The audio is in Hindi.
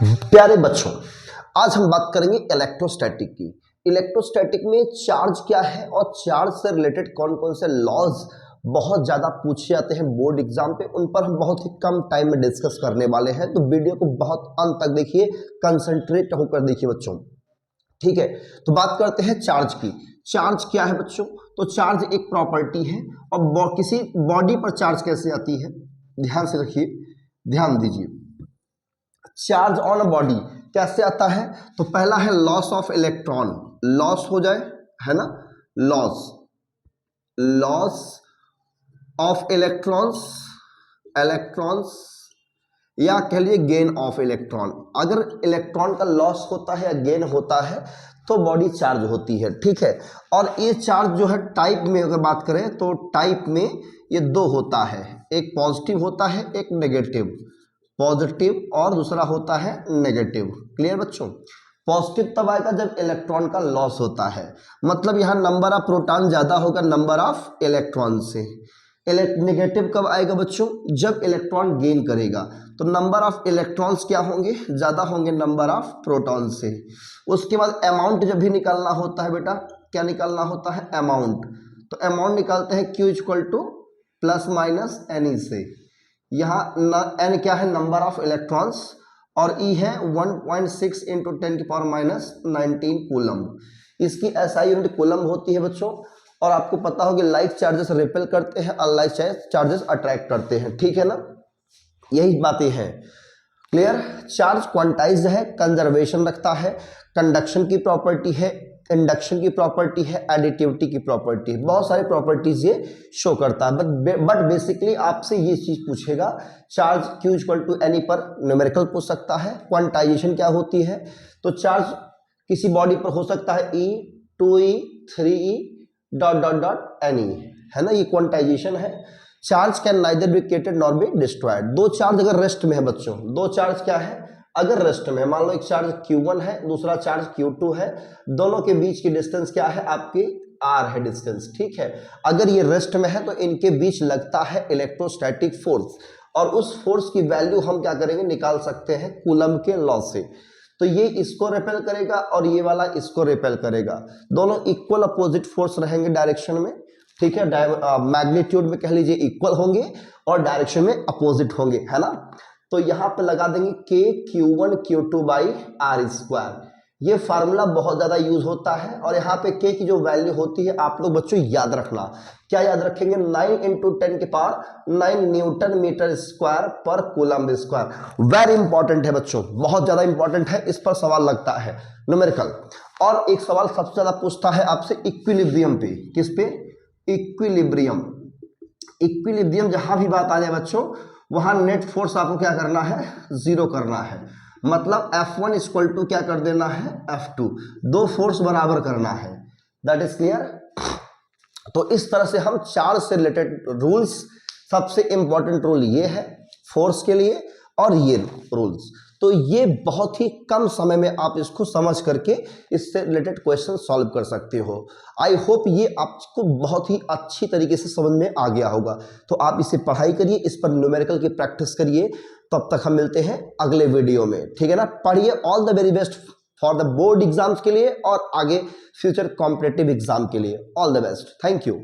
प्यारे बच्चों, आज हम बात करेंगे इलेक्ट्रोस्टैटिक की। इलेक्ट्रोस्टैटिक में चार्ज क्या है और चार्ज से रिलेटेड कौन कौन से लॉज बहुत ज्यादा पूछे जाते हैं बोर्ड एग्जाम पे, उन पर हम बहुत ही कम टाइम में डिस्कस करने वाले हैं। तो वीडियो को बहुत अंत तक देखिए, कंसंट्रेट होकर देखिए बच्चों, ठीक है। तो बात करते हैं चार्ज की। चार्ज क्या है बच्चों? तो चार्ज एक प्रॉपर्टी है और किसी बॉडी पर चार्ज कैसे आती है, ध्यान से रखिए, ध्यान दीजिए। चार्ज ऑन अ बॉडी कैसे आता है? तो पहला है लॉस ऑफ इलेक्ट्रॉन, लॉस हो जाए, है ना, लॉस ऑफ इलेक्ट्रॉन्स, या कह लिए गेन ऑफ इलेक्ट्रॉन। अगर इलेक्ट्रॉन का लॉस होता है या गेन होता है तो बॉडी चार्ज होती है, ठीक है। और ये चार्ज जो है टाइप में अगर बात करें तो टाइप में ये दो होता है, एक पॉजिटिव होता है, एक नेगेटिव, पॉजिटिव और दूसरा होता है नेगेटिव। क्लियर बच्चों? पॉजिटिव तब आएगा जब इलेक्ट्रॉन का लॉस होता है, मतलब यहां नंबर ऑफ प्रोटॉन ज्यादा होगा नंबर ऑफ इलेक्ट्रॉन से। नेगेटिव कब आएगा बच्चों? जब इलेक्ट्रॉन गेन करेगा, तो नंबर ऑफ इलेक्ट्रॉन्स क्या होंगे? ज्यादा होंगे नंबर ऑफ प्रोटॉन से। उसके बाद अमाउंट जब भी निकालना होता है बेटा, क्या निकालना होता है? अमाउंट। तो अमाउंट निकालते हैं Q equal to plus minus N से। यहाँ n क्या है? नंबर ऑफ इलेक्ट्रॉन्स, और E है 1.6 इंटू 10 की पावर माइनस 19 कूलम्ब। इसकी SI यूनिट कूलम्ब होती है बच्चों। और आपको पता होगा लाइक चार्जेस रिपेल करते हैं, अनलाइक चार्जेस अट्रैक्ट करते हैं, ठीक है ना, यही बातें हैं। क्लियर? चार्ज क्वांटाइज्ड है, कंजर्वेशन रखता है, कंडक्शन की प्रॉपर्टी है, इंडक्शन की प्रॉपर्टी है, एडिटिविटी की प्रॉपर्टी है, बहुत सारी प्रॉपर्टीज ये शो करता है। बट बेसिकली आपसे ये चीज पूछेगा, charge Q equal to N E पर न्यूमेरिकल पूछ सकता है। क्वांटाइजेशन क्या होती है? तो चार्ज किसी बॉडी पर हो सकता है E, 2E, 3E dot dot dot any, है ना, ये क्वांटाइजेशन है। Charge can neither be created nor be destroyed. दो चार्ज अगर रेस्ट में है बच्चों, दो चार्ज क्या है अगर रेस्ट में है, मान लो एक चार्ज Q1 है, दूसरा चार्ज Q2 है, दोनों के बीच की डिस्टेंस क्या है आपकी? R है डिस्टेंस, ठीक है। अगर ये रेस्ट में है तो इनके बीच लगता है इलेक्ट्रोस्टैटिक फोर्स, और उस फोर्स की वैल्यू हम क्या करेंगे? निकाल सकते हैं कूलम के लॉ से। तो ये इसको रिपेल करेगा और ये वाला इसको रिपेल करेगा, दोनों इक्वल अपोजिट फोर्स रहेंगे डायरेक्शन में, ठीक है। मैग्नीट्यूड में कह लीजिए इक्वल होंगे और डायरेक्शन में अपोजिट होंगे, है ना। तो यहां पे लगा देंगे K Q1 Q2 by R square. ये फार्मूला बहुत ज्यादा यूज होता है, और यहाँ पे K की जो वैल्यू होती है आप लोग बच्चों याद रखना। क्या याद रखेंगे? 9 इंटू 10 के पावर 9 न्यूटन मीटर स्क्वायर पर कूलम्ब स्क्वायर। वेरी इंपॉर्टेंट है बच्चों, बहुत ज्यादा इंपॉर्टेंट है, इस पर सवाल लगता है न्यूमेरिकल। और एक सवाल सबसे ज्यादा पूछता है आपसे इक्विलिब्रियम पे। किस पे? इक्विलिब्रियम। इक्विलिब्रियम जहां भी बात आ जाए बच्चों, वहां नेट फोर्स आपको क्या करना है? जीरो करना है, मतलब F1 इक्वल टू क्या कर देना है? F2, दो फोर्स बराबर करना है। That is clear? तो इस तरह से हम चार्ज से रिलेटेड रूल्स, सबसे इंपॉर्टेंट रूल ये है फोर्स के लिए, और ये रूल्स, तो ये बहुत ही कम समय में आप इसको समझ करके इससे रिलेटेड क्वेश्चन सॉल्व कर सकते हो। आई होप ये आपको बहुत ही अच्छी तरीके से समझ में आ गया होगा। तो आप इसे पढ़ाई करिए, इस पर न्यूमेरिकल की प्रैक्टिस करिए। तब तक हम मिलते हैं अगले वीडियो में, ठीक है ना। पढ़िए, all the very best for the board exams के लिए और आगे फ्यूचर कॉम्पिटिटिव एग्जाम के लिए। All the best, thank you.